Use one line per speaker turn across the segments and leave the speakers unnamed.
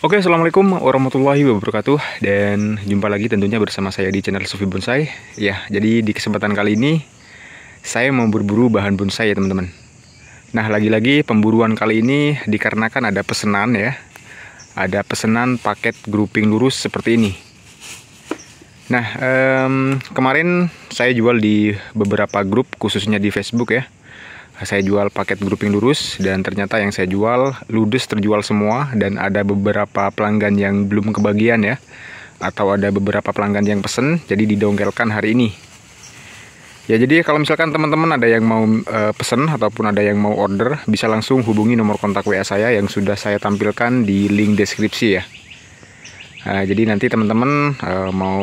Oke, assalamualaikum warahmatullahi wabarakatuh. Dan jumpa lagi tentunya bersama saya di channel Sufi Bonsai. Ya, jadi di kesempatan kali ini saya mau berburu bahan bonsai ya teman-teman. Nah, lagi-lagi pemburuan kali ini dikarenakan ada pesanan ya. Ada pesanan paket grouping lurus seperti ini. Nah, kemarin saya jual di beberapa grup khususnya di Facebook ya. Saya jual paket grouping lurus dan ternyata yang saya jual ludes terjual semua, dan ada beberapa pelanggan yang belum kebagian ya, atau ada beberapa pelanggan yang pesen jadi didongkelkan hari ini ya. Jadi kalau misalkan teman-teman ada yang mau pesen ataupun ada yang mau order, bisa langsung hubungi nomor kontak WA saya yang sudah saya tampilkan di link deskripsi ya. Jadi nanti teman-teman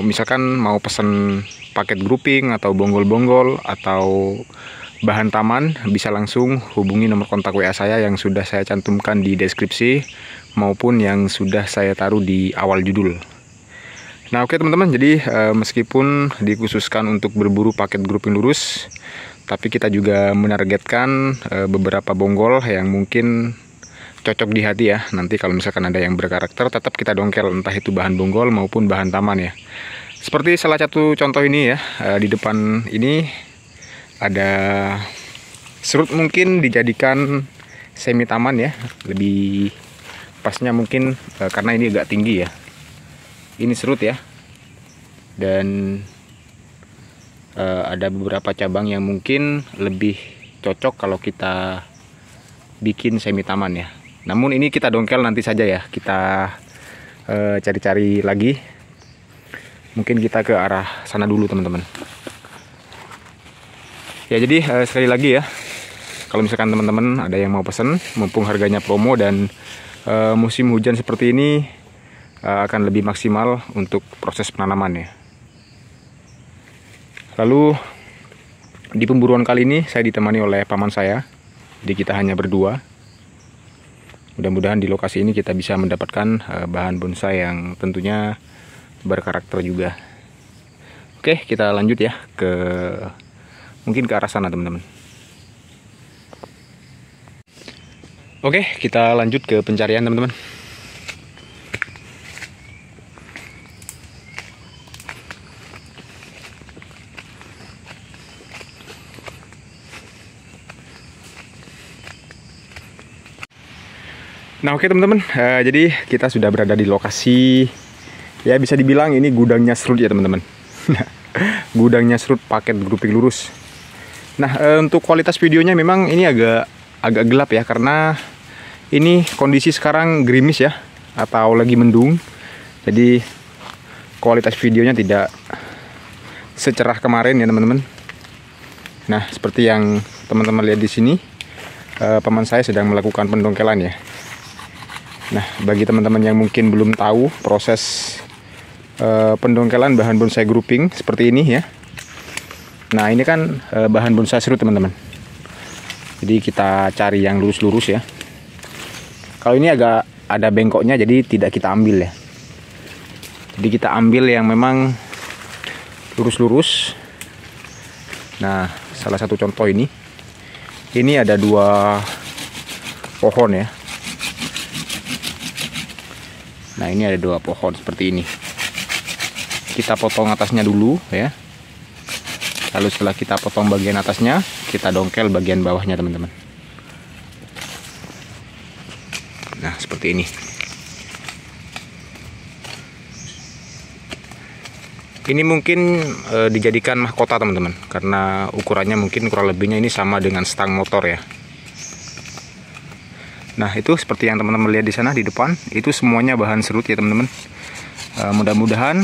misalkan mau pesen paket grouping atau bonggol-bonggol atau bahan taman, bisa langsung hubungi nomor kontak WA saya yang sudah saya cantumkan di deskripsi maupun yang sudah saya taruh di awal judul. Nah oke teman-teman, jadi meskipun dikhususkan untuk berburu paket grouping lurus, tapi kita juga menargetkan beberapa bonggol yang mungkin cocok di hati ya. Nanti kalau misalkan ada yang berkarakter, tetap kita dongkel, entah itu bahan bonggol maupun bahan taman ya. Seperti salah satu contoh ini ya, di depan ini ada serut, mungkin dijadikan semi taman ya, lebih pasnya mungkin karena ini agak tinggi ya. Ini serut ya, dan ada beberapa cabang yang mungkin lebih cocok kalau kita bikin semi taman ya. Namun ini kita dongkel nanti saja ya, kita cari-cari lagi. Mungkin kita ke arah sana dulu teman-teman. Ya jadi sekali lagi ya, kalau misalkan teman-teman ada yang mau pesen, mumpung harganya promo dan musim hujan seperti ini, akan lebih maksimal untuk proses penanaman ya. Lalu di pemburuan kali ini saya ditemani oleh paman saya, jadi kita hanya berdua. Mudah-mudahan di lokasi ini kita bisa mendapatkan bahan bonsai yang tentunya berkarakter juga. Oke, kita lanjut ya mungkin ke arah sana teman-teman. Oke, kita lanjut ke pencarian teman-teman. Nah oke teman-teman, jadi kita sudah berada di lokasi, ya bisa dibilang ini gudangnya serut ya teman-teman. Gudangnya serut paket grouping lurus. Nah untuk kualitas videonya memang ini agak gelap ya, karena ini kondisi sekarang gerimis ya, atau lagi mendung. Jadi kualitas videonya tidak secerah kemarin ya teman-teman. Nah seperti yang teman-teman lihat di sini, paman saya sedang melakukan pendongkelan ya. Nah bagi teman-teman yang mungkin belum tahu proses pendongkelan bahan bonsai grouping seperti ini ya. Nah ini kan bahan bonsai serut teman-teman. Jadi kita cari yang lurus-lurus ya. Kalau ini agak ada bengkoknya, jadi tidak kita ambil ya. Jadi kita ambil yang memang lurus-lurus. Nah salah satu contoh ini ada dua pohon ya. Nah ini ada dua pohon seperti ini. Kita potong atasnya dulu ya. Lalu setelah kita potong bagian atasnya, kita dongkel bagian bawahnya teman-teman. Nah seperti ini. Ini mungkin dijadikan mahkota teman-teman, karena ukurannya mungkin kurang lebihnya ini sama dengan stang motor ya. Nah itu seperti yang teman-teman lihat di sana di depan, itu semuanya bahan serut ya teman-teman. Mudah-mudahan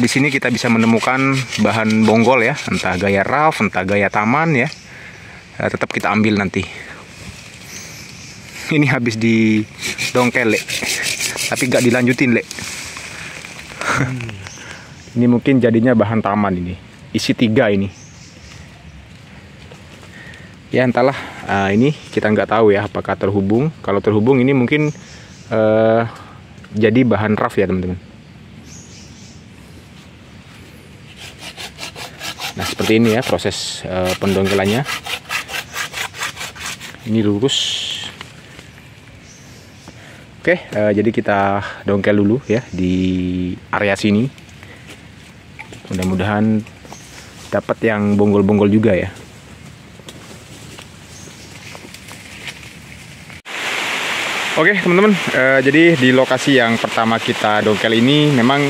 di sini kita bisa menemukan bahan bonggol ya, entah gaya rough, entah gaya taman ya. Tetap kita ambil nanti. Ini habis di dongkel Le, tapi gak dilanjutin Le. Ini mungkin jadinya bahan taman ini, isi 3 ini. Ya entahlah, ini kita nggak tahu ya apakah terhubung. Kalau terhubung ini mungkin jadi bahan rough ya teman-teman. Nah seperti ini ya proses pendongkelannya. Ini lurus. Oke, jadi kita dongkel dulu ya di area sini. Mudah-mudahan dapat yang bonggol-bonggol juga ya. Oke teman-teman, jadi di lokasi yang pertama kita dongkel ini memang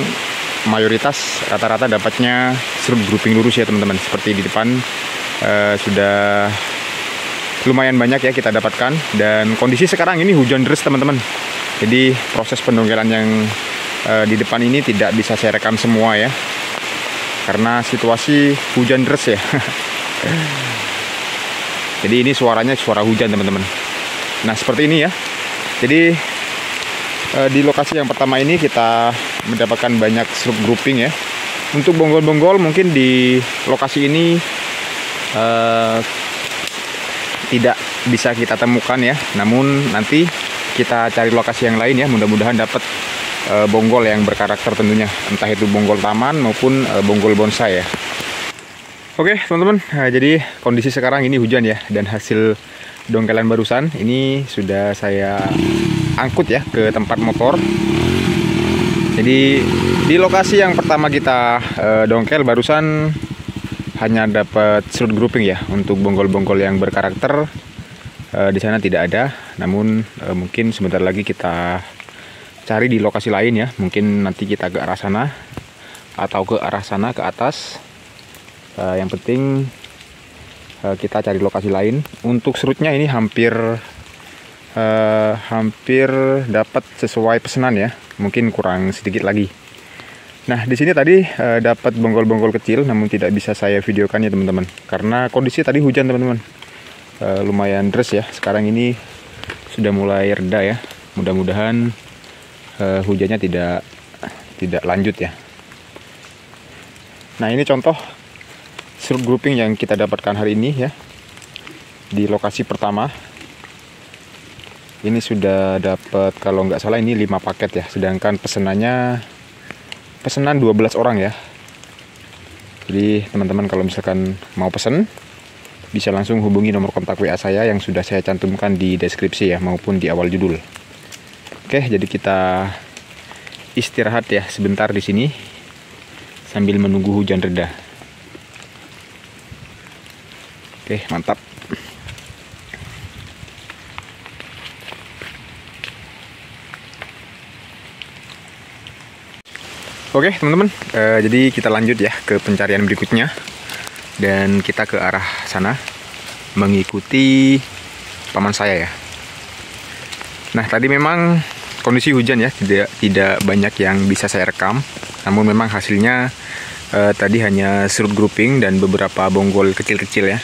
mayoritas rata-rata dapatnya serut grouping lurus ya teman-teman. Seperti di depan sudah lumayan banyak ya kita dapatkan, dan kondisi sekarang ini hujan deras teman-teman. Jadi proses pendongkelan yang di depan ini tidak bisa saya rekam semua ya, karena situasi hujan deras ya. Jadi ini suaranya suara hujan teman-teman. Nah seperti ini ya. Jadi di lokasi yang pertama ini kita mendapatkan banyak serut grouping ya. Untuk bonggol-bonggol mungkin di lokasi ini tidak bisa kita temukan ya. Namun nanti kita cari lokasi yang lain ya. Mudah-mudahan dapat bonggol yang berkarakter tentunya. Entah itu bonggol taman maupun bonggol bonsai ya. Oke teman-teman, jadi kondisi sekarang ini hujan ya. Dan hasil dongkelan barusan ini sudah saya angkut ya ke tempat motor. Jadi di lokasi yang pertama kita dongkel barusan hanya dapat serut grouping ya. Untuk bonggol-bonggol yang berkarakter di sana tidak ada. Namun mungkin sebentar lagi kita cari di lokasi lain ya. Mungkin nanti kita ke arah sana atau ke arah sana ke atas. Yang penting kita cari lokasi lain. Untuk serutnya ini hampir dapat sesuai pesanan ya, mungkin kurang sedikit lagi. Nah di sini tadi dapat bonggol-bonggol kecil, namun tidak bisa saya videokan ya teman-teman, karena kondisi tadi hujan teman-teman, lumayan deras ya. Sekarang ini sudah mulai reda ya, mudah-mudahan hujannya tidak lanjut ya. Nah ini contoh serut grouping yang kita dapatkan hari ini ya, di lokasi pertama. Ini sudah dapat, kalau nggak salah ini 5 paket ya, sedangkan pesanan 12 orang ya. Jadi teman-teman kalau misalkan mau pesen bisa langsung hubungi nomor kontak WA saya yang sudah saya cantumkan di deskripsi ya, maupun di awal judul. Oke, jadi kita istirahat ya sebentar di sini sambil menunggu hujan reda. Oke, mantap. Oke teman-teman, jadi kita lanjut ya ke pencarian berikutnya, dan kita ke arah sana mengikuti paman saya ya. Nah tadi memang kondisi hujan ya, tidak banyak yang bisa saya rekam, namun memang hasilnya tadi hanya serut grouping dan beberapa bonggol kecil-kecil ya.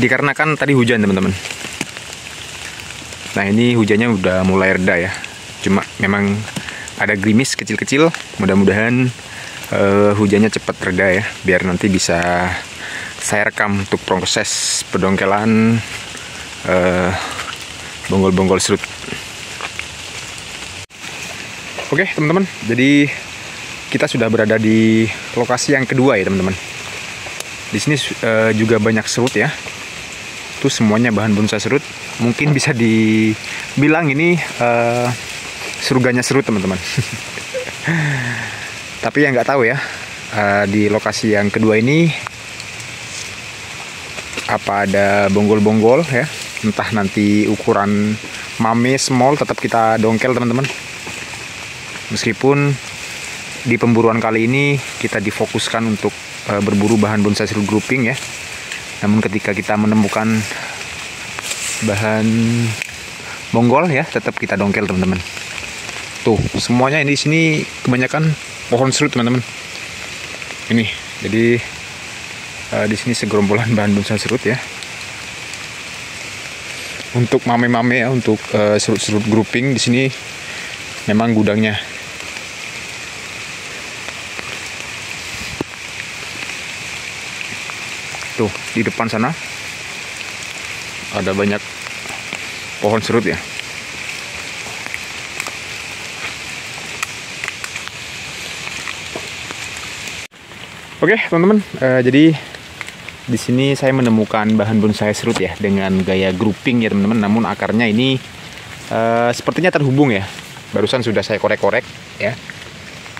Dikarenakan tadi hujan teman-teman. Nah ini hujannya udah mulai reda ya, cuma memang ada gerimis kecil-kecil. Mudah-mudahan hujannya cepat reda ya, biar nanti bisa saya rekam untuk proses pendongkelan bonggol-bonggol serut. Oke teman-teman, jadi kita sudah berada di lokasi yang kedua ya teman-teman. Di sini juga banyak serut ya. Itu semuanya bahan bonsai serut. Mungkin bisa dibilang ini surganya serut teman-teman. Tapi yang nggak tahu ya, di lokasi yang kedua ini apa ada bonggol-bonggol ya. Entah nanti ukuran mame, small, tetap kita dongkel teman-teman. Meskipun di pemburuan kali ini kita difokuskan untuk berburu bahan bonsai serut grouping ya. Namun ketika kita menemukan bahan bonggol ya, tetap kita dongkel teman-teman. Tuh semuanya ini di sini kebanyakan pohon serut teman-teman. Ini jadi di sini segerombolan bahan bonsai serut ya. Untuk mame-mame ya, untuk serut-serut grouping di sini memang gudangnya. Tuh di depan sana ada banyak pohon serut ya. Oke teman-teman, jadi di sini saya menemukan bahan bonsai serut ya dengan gaya grouping ya teman-teman. Namun akarnya ini sepertinya terhubung ya. Barusan sudah saya korek-korek ya.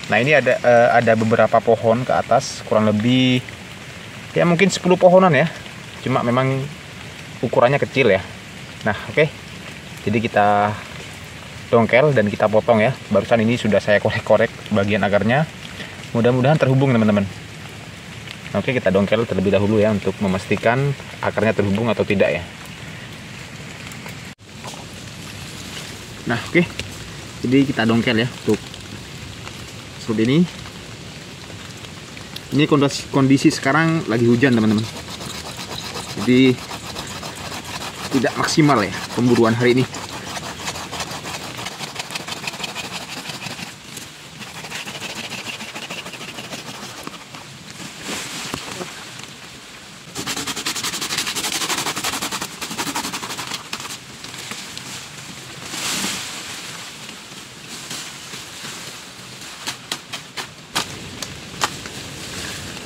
Nah, ini ada beberapa pohon ke atas, kurang lebih ya mungkin 10 pohonan ya. Cuma memang ukurannya kecil ya. Nah, oke. Jadi kita dongkel dan kita potong ya. Barusan ini sudah saya korek-korek bagian akarnya. Mudah-mudahan terhubung teman-teman. Oke, kita dongkel terlebih dahulu ya untuk memastikan akarnya terhubung atau tidak ya. Nah, oke. Jadi kita dongkel ya untuk serut ini. Ini kondisi sekarang lagi hujan teman-teman. Jadi tidak maksimal ya pemburuan hari ini.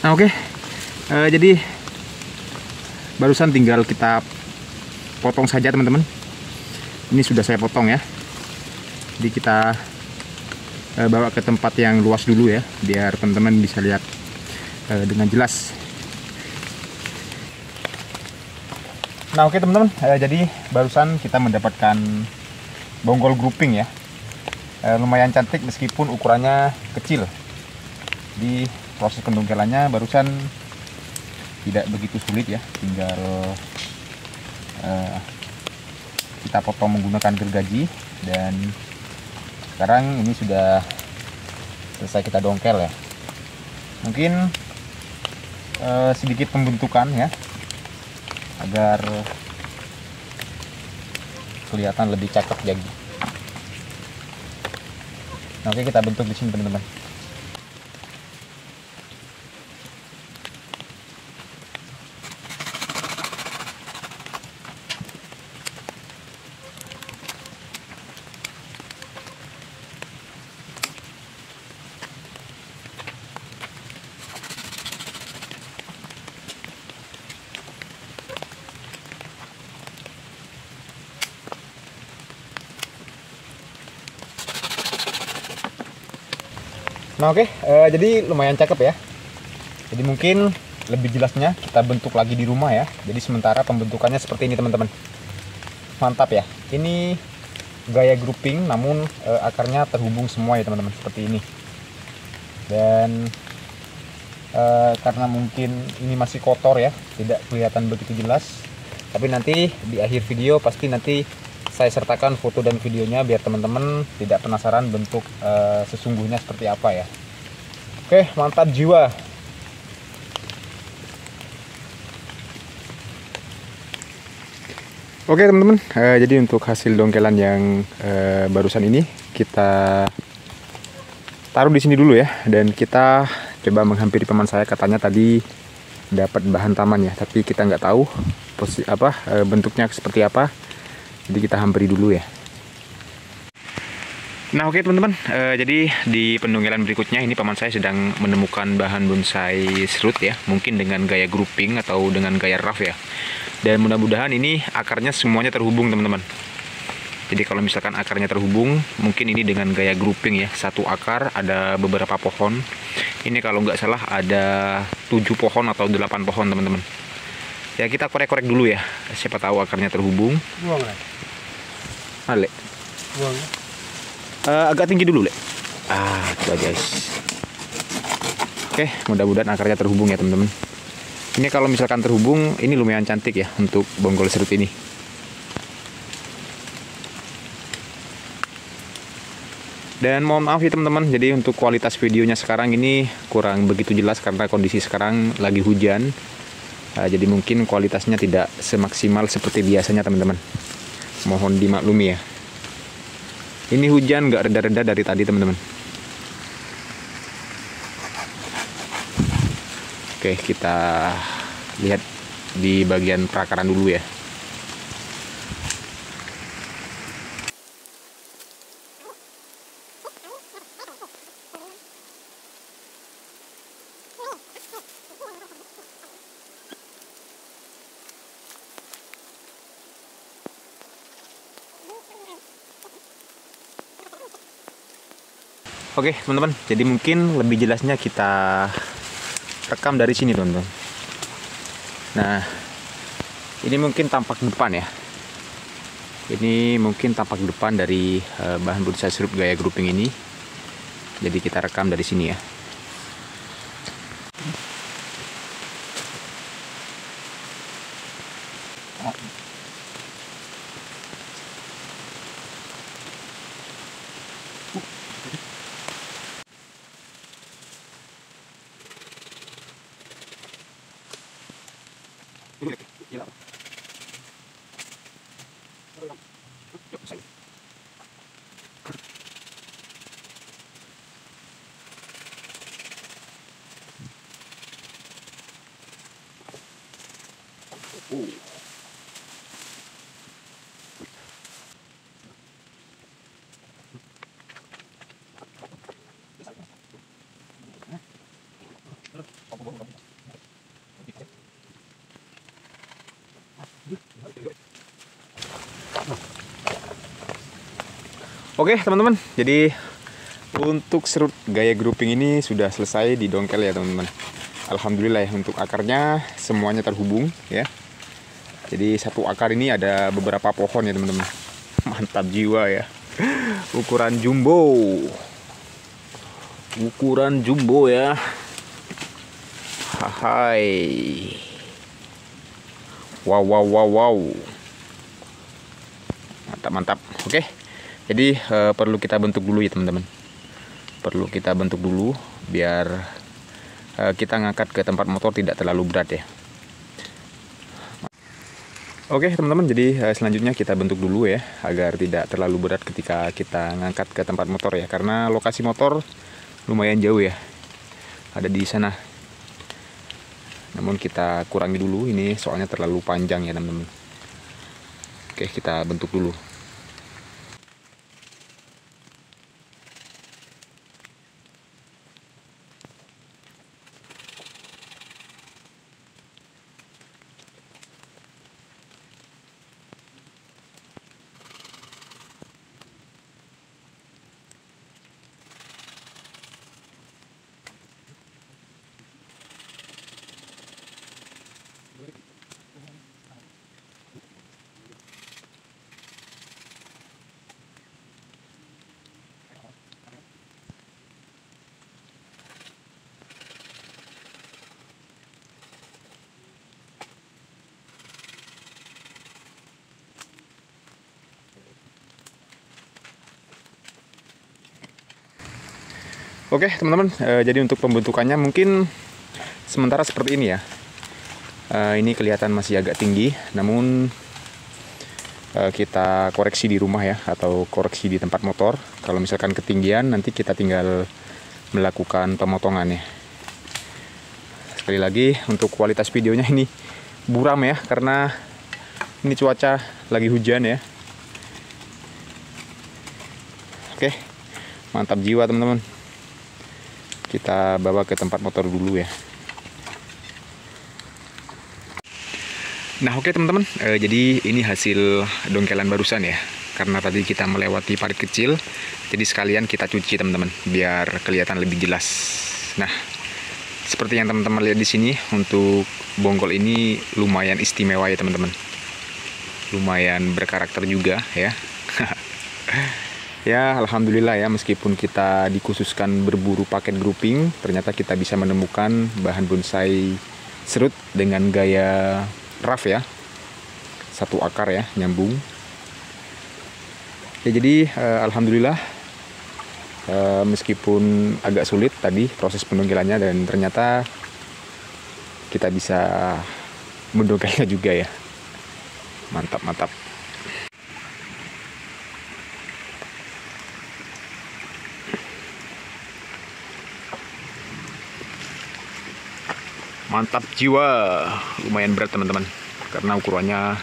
Nah, oke. Jadi barusan tinggal kita potong saja teman-teman. Ini sudah saya potong ya. Jadi kita bawa ke tempat yang luas dulu ya, biar teman-teman bisa lihat dengan jelas. Nah, oke teman-teman. Jadi barusan kita mendapatkan bonggol grouping ya. Lumayan cantik meskipun ukurannya kecil. Di proses pendongkelannya barusan tidak begitu sulit ya, tinggal kita potong menggunakan gergaji. Dan sekarang ini sudah selesai kita dongkel ya. Mungkin sedikit pembentukan ya, agar kelihatan lebih cakep jadi. Nah, oke, kita bentuk di sini teman-teman. Nah, oke, jadi lumayan cakep ya. Jadi mungkin lebih jelasnya kita bentuk lagi di rumah ya. Jadi sementara pembentukannya seperti ini teman-teman. Mantap ya. Ini gaya grouping namun akarnya terhubung semua ya teman-teman, seperti ini. Dan karena mungkin ini masih kotor ya, tidak kelihatan begitu jelas. Tapi nanti di akhir video pasti nanti saya sertakan foto dan videonya biar teman-teman tidak penasaran bentuk sesungguhnya seperti apa ya. Oke, mantap jiwa. Oke teman-teman, jadi untuk hasil dongkelan yang barusan ini kita taruh di sini dulu ya, dan kita coba menghampiri teman saya. Katanya tadi dapat bahan taman ya, tapi kita nggak tahu bentuknya seperti apa. Jadi kita hampiri dulu ya. Nah, oke teman-teman, jadi di pendongkelan berikutnya ini paman saya sedang menemukan bahan bonsai serut ya, mungkin dengan gaya grouping atau dengan gaya rough ya. Dan mudah-mudahan ini akarnya semuanya terhubung teman-teman. Jadi kalau misalkan akarnya terhubung, mungkin ini dengan gaya grouping ya, satu akar ada beberapa pohon. Ini kalau nggak salah ada 7 pohon atau 8 pohon teman-teman. Ya, kita korek-korek dulu ya, siapa tahu akarnya terhubung.
Buang lah.
Ale.
Buang.
Agak tinggi dulu, Le. Coba guys. Oke, mudah-mudahan akarnya terhubung ya teman-teman. Ini kalau misalkan terhubung, ini lumayan cantik ya untuk bonggol serut ini. Dan mohon maaf ya teman-teman, jadi untuk kualitas videonya sekarang ini kurang begitu jelas karena kondisi sekarang lagi hujan. Jadi mungkin kualitasnya tidak semaksimal seperti biasanya teman-teman. Mohon dimaklumi ya. Ini hujan nggak reda-reda dari tadi teman-teman. Oke, kita lihat di bagian perakaran dulu ya. Oke teman-teman, jadi mungkin lebih jelasnya kita rekam dari sini teman-teman. Nah, ini mungkin tampak depan ya. Ini mungkin tampak depan dari bahan bonsai serut gaya grouping ini. Jadi kita rekam dari sini ya. Oke teman-teman, jadi untuk serut gaya grouping ini sudah selesai didongkel ya teman-teman. Alhamdulillah ya, untuk akarnya semuanya terhubung ya. Jadi satu akar ini ada beberapa pohon ya teman-teman. Mantap jiwa ya. Ukuran jumbo. Ukuran jumbo ya. Hai. Wow wow wow wow. Mantap mantap. Oke. Jadi perlu kita bentuk dulu ya teman-teman. Perlu kita bentuk dulu biar kita ngangkat ke tempat motor tidak terlalu berat ya. Oke teman-teman, jadi selanjutnya kita bentuk dulu ya agar tidak terlalu berat ketika kita ngangkat ke tempat motor ya, karena lokasi motor lumayan jauh ya, ada di sana. Namun kita kurangi dulu ini soalnya terlalu panjang ya teman-teman. Oke, kita bentuk dulu. Oke teman-teman, jadi untuk pembentukannya mungkin sementara seperti ini ya. Ini kelihatan masih agak tinggi, namun kita koreksi di rumah ya, atau koreksi di tempat motor. Kalau misalkan ketinggian, nanti kita tinggal melakukan pemotongan ya. Sekali lagi untuk kualitas videonya ini buram ya, karena ini cuaca lagi hujan ya. Oke, mantap jiwa teman-teman. Kita bawa ke tempat motor dulu ya. Nah oke teman-teman, jadi ini hasil dongkelan barusan ya. Karena tadi kita melewati parit kecil, jadi sekalian kita cuci teman-teman, biar kelihatan lebih jelas. Nah, seperti yang teman-teman lihat di sini, untuk bonggol ini lumayan istimewa ya teman-teman. Lumayan berkarakter juga ya. Ya alhamdulillah ya, meskipun kita dikhususkan berburu paket grouping, ternyata kita bisa menemukan bahan bonsai serut dengan gaya rough ya, satu akar ya, nyambung ya. Jadi alhamdulillah, meskipun agak sulit tadi proses pendongkelannya, dan ternyata kita bisa mendongkelnya juga ya. Mantap mantap. Mantap jiwa. Lumayan berat teman-teman, karena ukurannya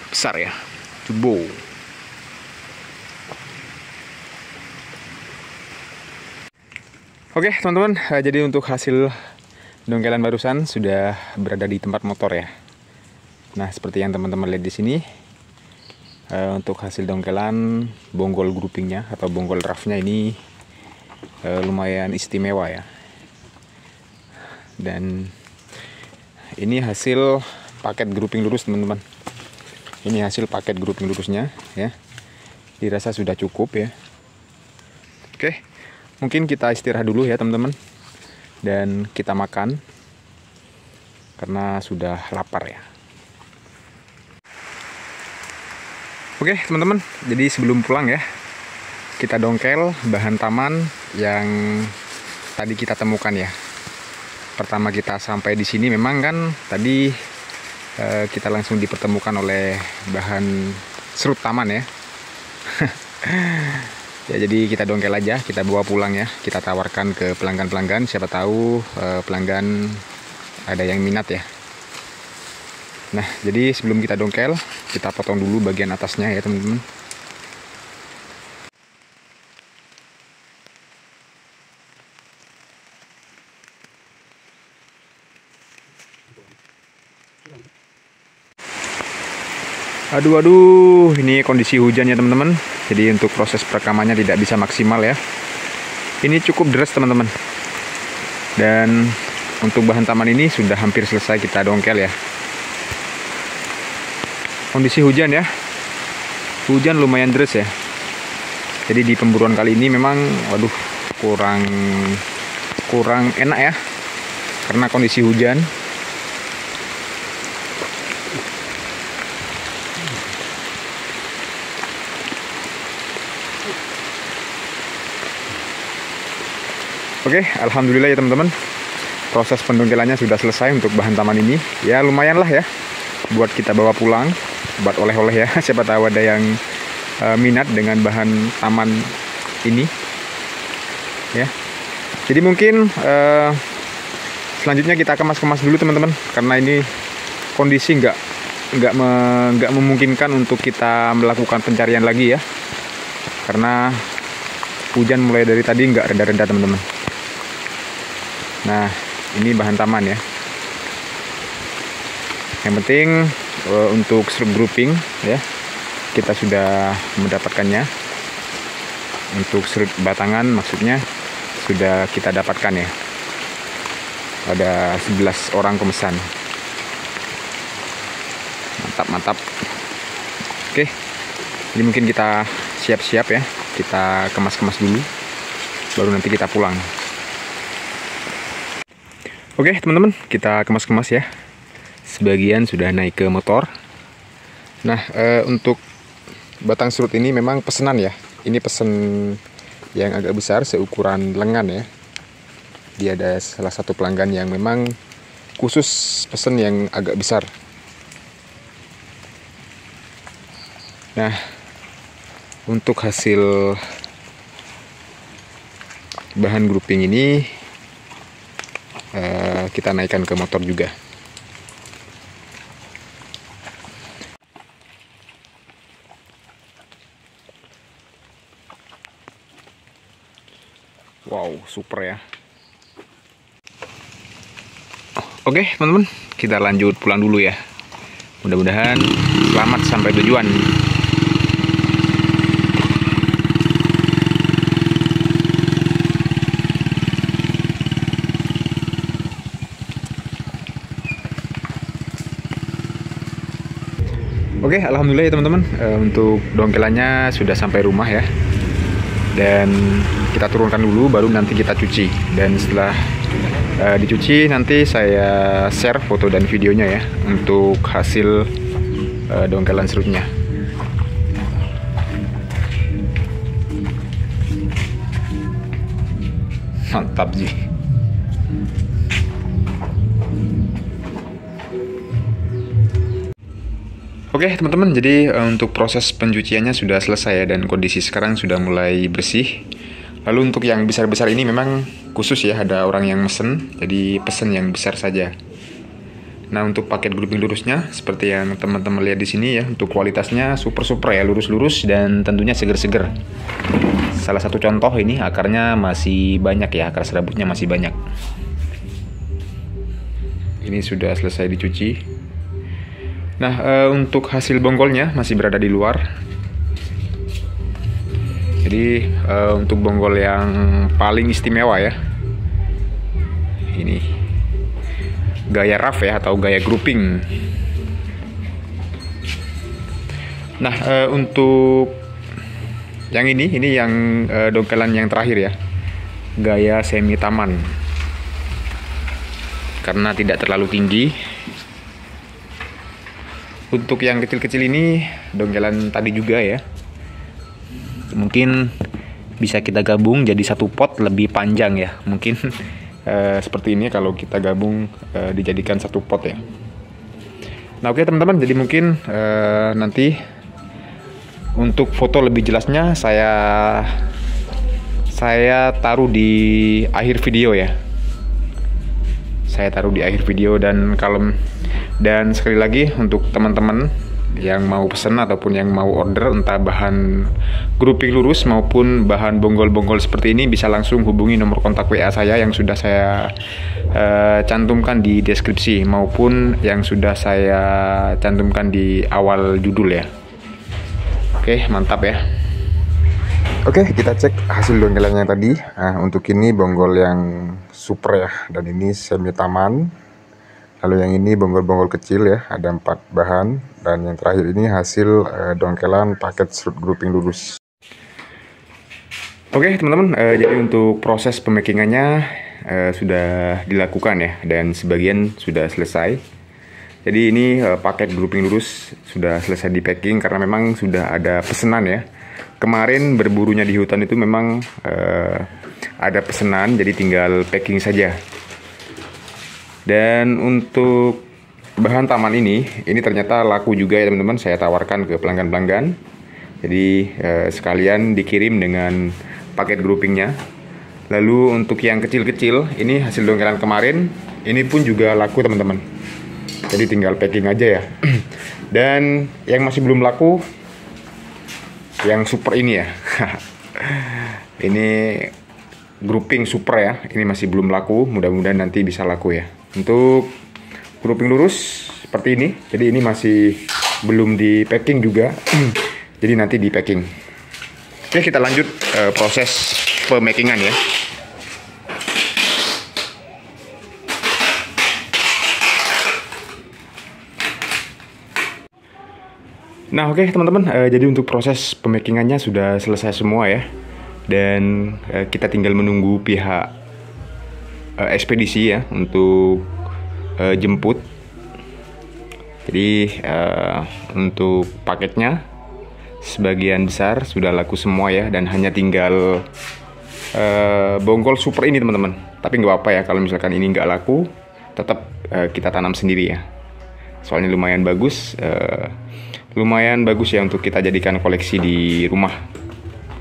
besar ya, jumbo. Oke teman-teman, jadi untuk hasil dongkelan barusan sudah berada di tempat motor ya. Nah seperti yang teman-teman lihat di sini, untuk hasil dongkelan bonggol groupingnya atau bonggol roughnya ini lumayan istimewa ya. Dan ini hasil paket grouping lurus teman-teman. Ini hasil paket grouping lurusnya ya. Dirasa sudah cukup ya. Oke, mungkin kita istirahat dulu ya teman-teman. Dan kita makan karena sudah lapar ya. Oke teman-teman, jadi sebelum pulang ya, kita dongkel bahan taman yang tadi kita temukan ya. Pertama kita sampai di sini memang kan tadi kita langsung dipertemukan oleh bahan serut taman ya. Ya jadi kita dongkel aja, kita bawa pulang ya, kita tawarkan ke pelanggan-pelanggan, siapa tahu pelanggan ada yang minat ya. Nah, jadi sebelum kita dongkel, kita potong dulu bagian atasnya ya teman-teman. Aduh, ini kondisi hujannya teman-teman. Jadi untuk proses perekamannya tidak bisa maksimal ya. Ini cukup deras teman-teman. Dan untuk bahan taman ini sudah hampir selesai kita dongkel ya. Kondisi hujan ya, hujan lumayan deras ya. Jadi di pemburuan kali ini memang waduh kurang enak ya, karena kondisi hujan. Oke, alhamdulillah ya teman-teman, proses pendongkelannya sudah selesai untuk bahan taman ini. Ya lumayan lah ya buat kita bawa pulang, buat oleh-oleh ya. Siapa tahu ada yang minat dengan bahan taman ini ya. Jadi mungkin selanjutnya kita kemas-kemas dulu teman-teman, karena ini kondisi nggak memungkinkan untuk kita melakukan pencarian lagi ya, karena hujan mulai dari tadi nggak reda-reda teman-teman. Nah ini bahan taman ya. Yang penting untuk serut grouping ya, kita sudah mendapatkannya. Untuk serut batangan maksudnya sudah kita dapatkan ya. Ada 11 orang pemesan. Mantap. Oke, jadi mungkin kita siap-siap ya, kita kemas-kemas dulu, baru nanti kita pulang. Oke teman-teman, kita kemas-kemas ya. Sebagian sudah naik ke motor. Nah untuk batang serut ini memang pesanan ya. Ini pesen yang agak besar, seukuran lengan ya. Dia ada salah satu pelanggan yang memang khusus pesen yang agak besar. Nah untuk hasil bahan grouping ini kita naikkan ke motor juga. Wow, super ya. Oke teman-teman, kita lanjut pulang dulu ya. Mudah-mudahan selamat sampai tujuan. Oke, alhamdulillah ya teman-teman, untuk dongkelannya sudah sampai rumah ya. Dan kita turunkan dulu, baru nanti kita cuci. Dan setelah dicuci nanti saya share foto dan videonya ya, untuk hasil dongkelan serutnya. Mantap sih. Oke teman-teman, jadi untuk proses pencuciannya sudah selesai ya, dan kondisi sekarang sudah mulai bersih. Lalu untuk yang besar-besar ini memang khusus ya, ada orang yang mesen, jadi pesen yang besar saja. Nah untuk paket grouping lurusnya seperti yang teman-teman lihat di sini ya, untuk kualitasnya super ya, lurus-lurus dan tentunya seger-seger. Salah satu contoh ini akarnya masih banyak ya, akar serabutnya masih banyak. Ini sudah selesai dicuci. Nah untuk hasil bonggolnya masih berada di luar. Jadi untuk bonggol yang paling istimewa ya, ini gaya rough ya, atau gaya grouping. Nah untuk yang ini yang dongkelan yang terakhir ya, gaya semi taman, karena tidak terlalu tinggi. Untuk yang kecil-kecil ini dongkelan tadi juga ya, mungkin bisa kita gabung jadi satu pot lebih panjang ya, mungkin seperti ini kalau kita gabung dijadikan satu pot ya. Nah oke teman-teman, jadi mungkin nanti untuk foto lebih jelasnya saya taruh di akhir video ya. Saya taruh di akhir video, dan sekali lagi untuk teman-teman yang mau pesan ataupun yang mau order entah bahan grouping lurus maupun bahan bonggol-bonggol seperti ini, bisa langsung hubungi nomor kontak WA saya yang sudah saya cantumkan di deskripsi maupun yang sudah saya cantumkan di awal judul ya. Oke, mantap ya. Oke, kita cek hasil dongkelannya tadi. Nah, untuk ini bonggol yang super ya, dan ini semi taman. Lalu yang ini bonggol-bonggol kecil ya, ada 4 bahan. Dan yang terakhir ini hasil dongkelan paket strut grouping lurus. Oke teman-teman, jadi untuk proses pemakingannya sudah dilakukan ya, dan sebagian sudah selesai. Jadi ini paket grouping lurus sudah selesai di packing, karena memang sudah ada pesanan ya. Kemarin berburunya di hutan itu memang ada pesanan, jadi tinggal packing saja. Dan untuk bahan taman ini ternyata laku juga ya teman-teman. Saya tawarkan ke pelanggan-pelanggan. Jadi sekalian dikirim dengan paket groupingnya. Lalu untuk yang kecil-kecil, ini hasil dongkelan kemarin, ini pun juga laku teman-teman. Jadi tinggal packing aja ya. Dan yang masih belum laku, yang super ini ya. Ini grouping super ya, ini masih belum laku. Mudah-mudahan nanti bisa laku ya. Untuk grouping lurus seperti ini, jadi ini masih belum di packing juga. Jadi nanti di packing. Oke, kita lanjut proses pemakingan ya. Nah oke teman-teman, jadi untuk proses pemakingannya sudah selesai semua ya. Dan kita tinggal menunggu pihak ekspedisi ya untuk jemput. Jadi untuk paketnya sebagian besar sudah laku semua ya, dan hanya tinggal bonggol super ini teman-teman. Tapi nggak apa-apa ya kalau misalkan ini nggak laku, tetap kita tanam sendiri ya. Soalnya lumayan bagus ya untuk kita jadikan koleksi di rumah.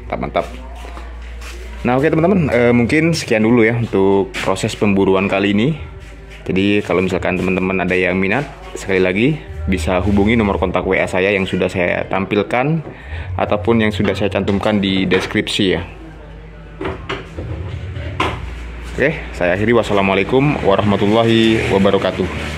Mantap. Nah oke teman-teman, mungkin sekian dulu ya untuk proses pemburuan kali ini. Jadi kalau misalkan teman-teman ada yang minat, sekali lagi bisa hubungi nomor kontak WA saya yang sudah saya tampilkan ataupun yang sudah saya cantumkan di deskripsi ya. Oke, saya akhiri. Wassalamualaikum warahmatullahi wabarakatuh.